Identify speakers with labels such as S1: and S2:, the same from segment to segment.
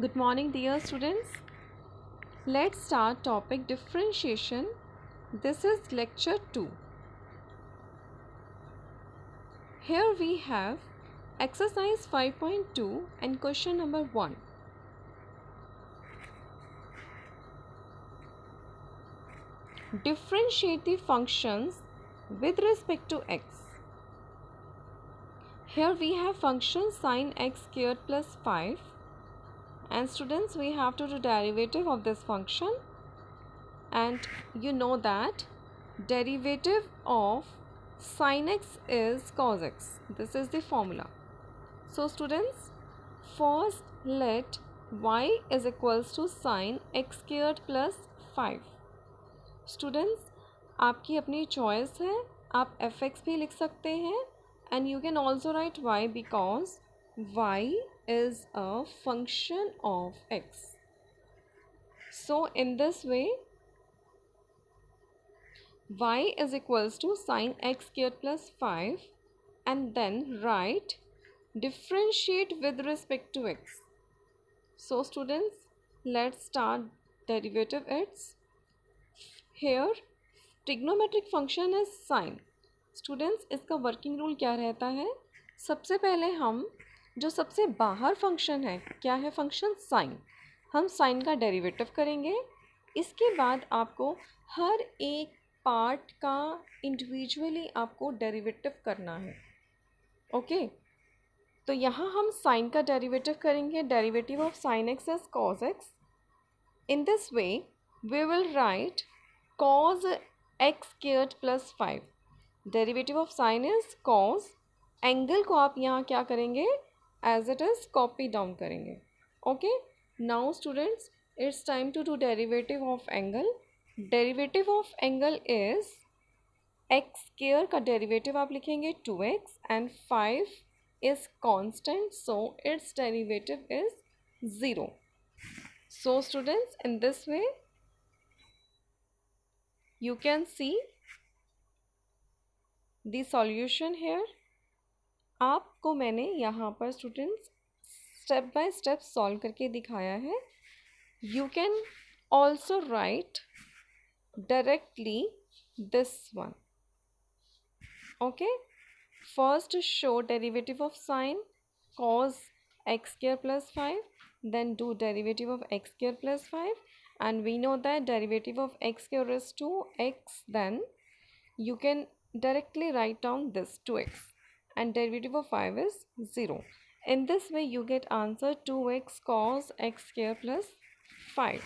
S1: Good morning, dear students. Let's start topic differentiation. This is lecture 2. Here we have exercise 5.2 and question number 1. Differentiate the functions with respect to x. Here we have function sin x squared plus 5. And students, we have to do derivative of this function. And you know that derivative of sin x is cos x. This is the formula. So students, first let y is equals to sin x squared plus 5. Students, आपकी अपनी choice है, आप fx भी लिख सकते हैं and you can also write y because y is a function of x. So in this way, y is equals to sin x squared plus 5 and then write differentiate with respect to x. So students, let's start derivative its. Here trigonometric function is sin. Students, इसका working rule क्या रहता है? सबसे पहले हम जो सबसे बाहर फंक्शन है, क्या है फंक्शन साइन, हम साइन का डेरिवेटिव करेंगे. इसके बाद आपको हर एक पार्ट का इंडिविजुअली आपको डेरिवेटिव करना है. ओके, तो यहाँ हम साइन का डेरिवेटिव करेंगे. Derivative of sine x is cos x. In this way we will write cos x squared plus 5. Derivative of sine is cos. Angle को आप यहाँ क्या करेंगे, as it is copy down करेंगे. Okay, now students, it's time to do derivative of angle. Derivative of angle is x square का derivative आप लिखेंगे 2x and 5 is constant, so its derivative is 0. So students, in this way you can see the solution here. आपको मैंने यहाँ पर students step by step solve करके दिखाया है. You can also write directly this one. Okay, first show derivative of sine cos x square plus 5, then do derivative of x square plus 5, and we know that derivative of x square is 2x. Then you can directly write down this 2x and derivative of 5 is 0. In this way you get answer 2x cos x square plus 5.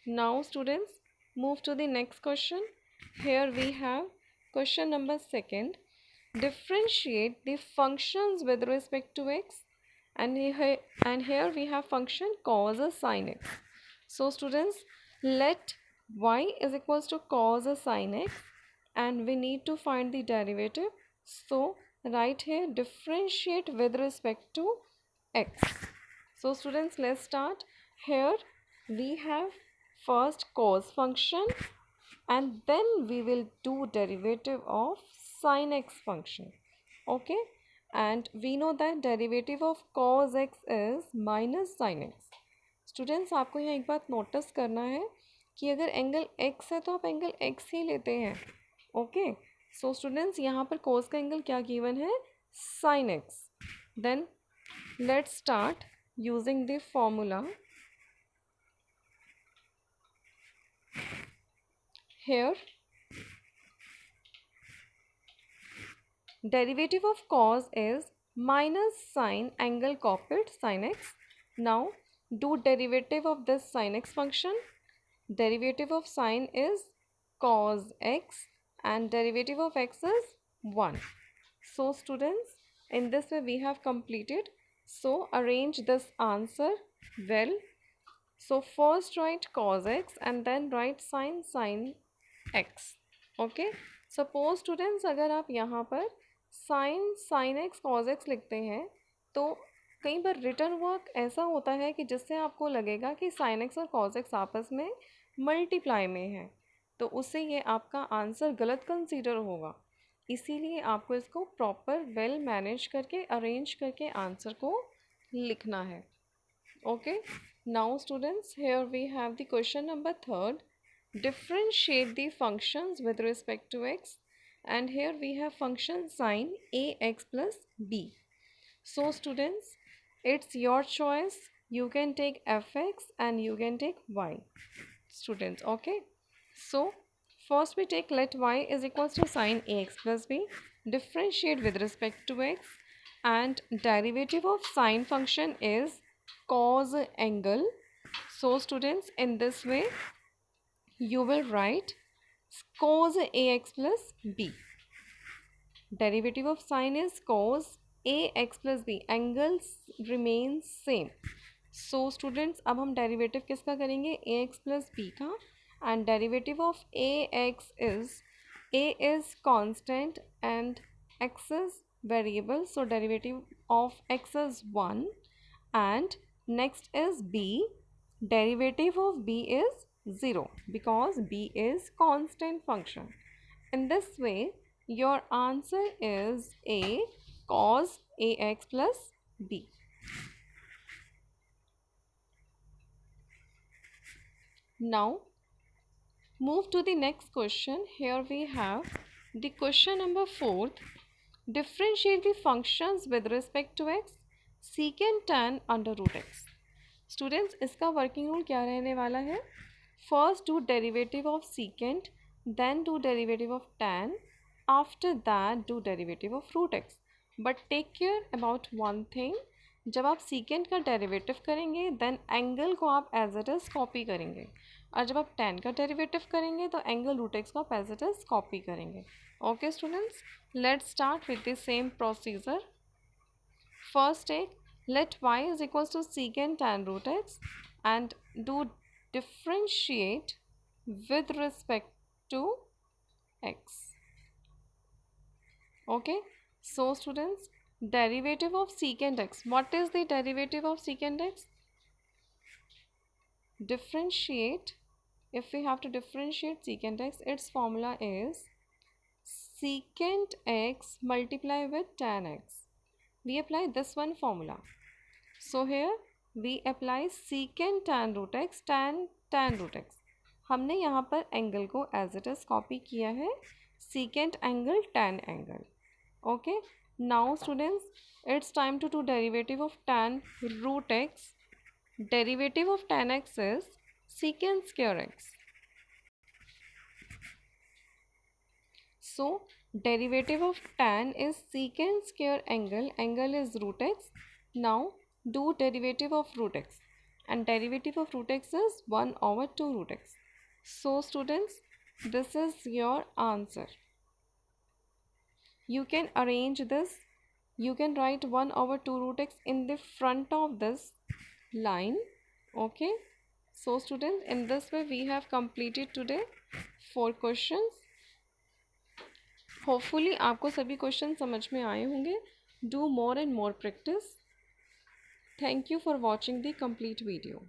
S1: Now students, move to the next question. Here we have question number 2. Differentiate the functions with respect to x, and here we have function cos a sin x. So students, let y is equals to cos a sin x and we need to find the derivative. So write here differentiate with respect to x. So students, let's start. Here we have first cos function and then we will do derivative of sin x function. Okay, and we know that derivative of cos x is minus sin x. Students, आपको यहाँ एक बात notice करना है कि अगर angle x है तो आप एंगल x ही लेते हैं. ओके, सो स्टूडेंट्स, यहाँ पर cos का एंगल क्या गिवन है, sin x. Then let's start using the formula. Here derivative of cos is minus sin angle copied sin x. Now do derivative of this sin x function. Derivative of sin is cos x and derivative of x is 1. So students, in this way we have completed. So arrange this answer well. So first write cos x and then write sin x. Okay, suppose students, अगर आप यहाँ पर sin x cos x लिखते हैं तो कई बार written work ऐसा होता है कि जिससे आपको लगेगा कि sin x और cos x आपस में मल्टीप्लाई में है, तो उससे ये आपका आंसर गलत कंसीडर होगा. इसीलिए आपको इसको प्रॉपर वेल मैनेज करके अरेंज करके आंसर को लिखना है. Okay, now students, here we have the question number 3rd. Differentiate the functions with respect to x, and here we have function sine ax plus b. So students, it's your choice. You can take fx and you can take y, students. Okay, so first we take let y is equals to sine ax plus b, differentiate with respect to x, and derivative of sine function is cos angle. So students, in this way you will write cos ax plus b. Derivative of sine is cos ax plus b. Angles remain same. So students, अब हम derivative किसका करेंगे, ए x plus B का, and derivative of A x is, A is constant and x is variable, so derivative of x is 1, and next is b, derivative of b is 0 because b is constant function. In this way your answer is a, cos ax plus b. Now move to the next question. Here we have the question number 4th. Differentiate the functions with respect to x, secant tan under root x. Students, इसका working rule क्या रहने वाला है, first do derivative of secant, then do derivative of tan, after that do derivative of root x. But take care about one thing, जब आप secant का derivative करेंगे then angle को आप एज इट इज़ कॉपी करेंगे, और जब आप tan का डेरिवेटिव करेंगे तो एंगल रूट एक्स को आप एज इट इज़ कॉपी करेंगे. Okay students, let's start with the same procedure. First take let y is equals to secant tan root x and do differentiate with respect to x. Okay, so students, derivative of secant x. What is the derivative of secant x? Differentiate. If we have to differentiate secant x, its formula is secant x multiply with tan x. We apply this one formula. So here we apply secant tan root x tan root x. हमने यहाँ पर angle को as it is copy किया है, secant angle tan angle. Okay, now students, it's time to do derivative of tan root x. Derivative of tan x is secant square x. So derivative of tan is secant square angle, angle is root x. Now do derivative of root x, and derivative of root x is 1 over 2 root x. So students, this is your answer. You can arrange this, you can write 1 over 2 root x in the front of this line. Okay, so students, in this way we have completed today 4 questions. Hopefully आपको सभी question समझ में आए होंगे. Do more and more practice. Thank you for watching the complete video.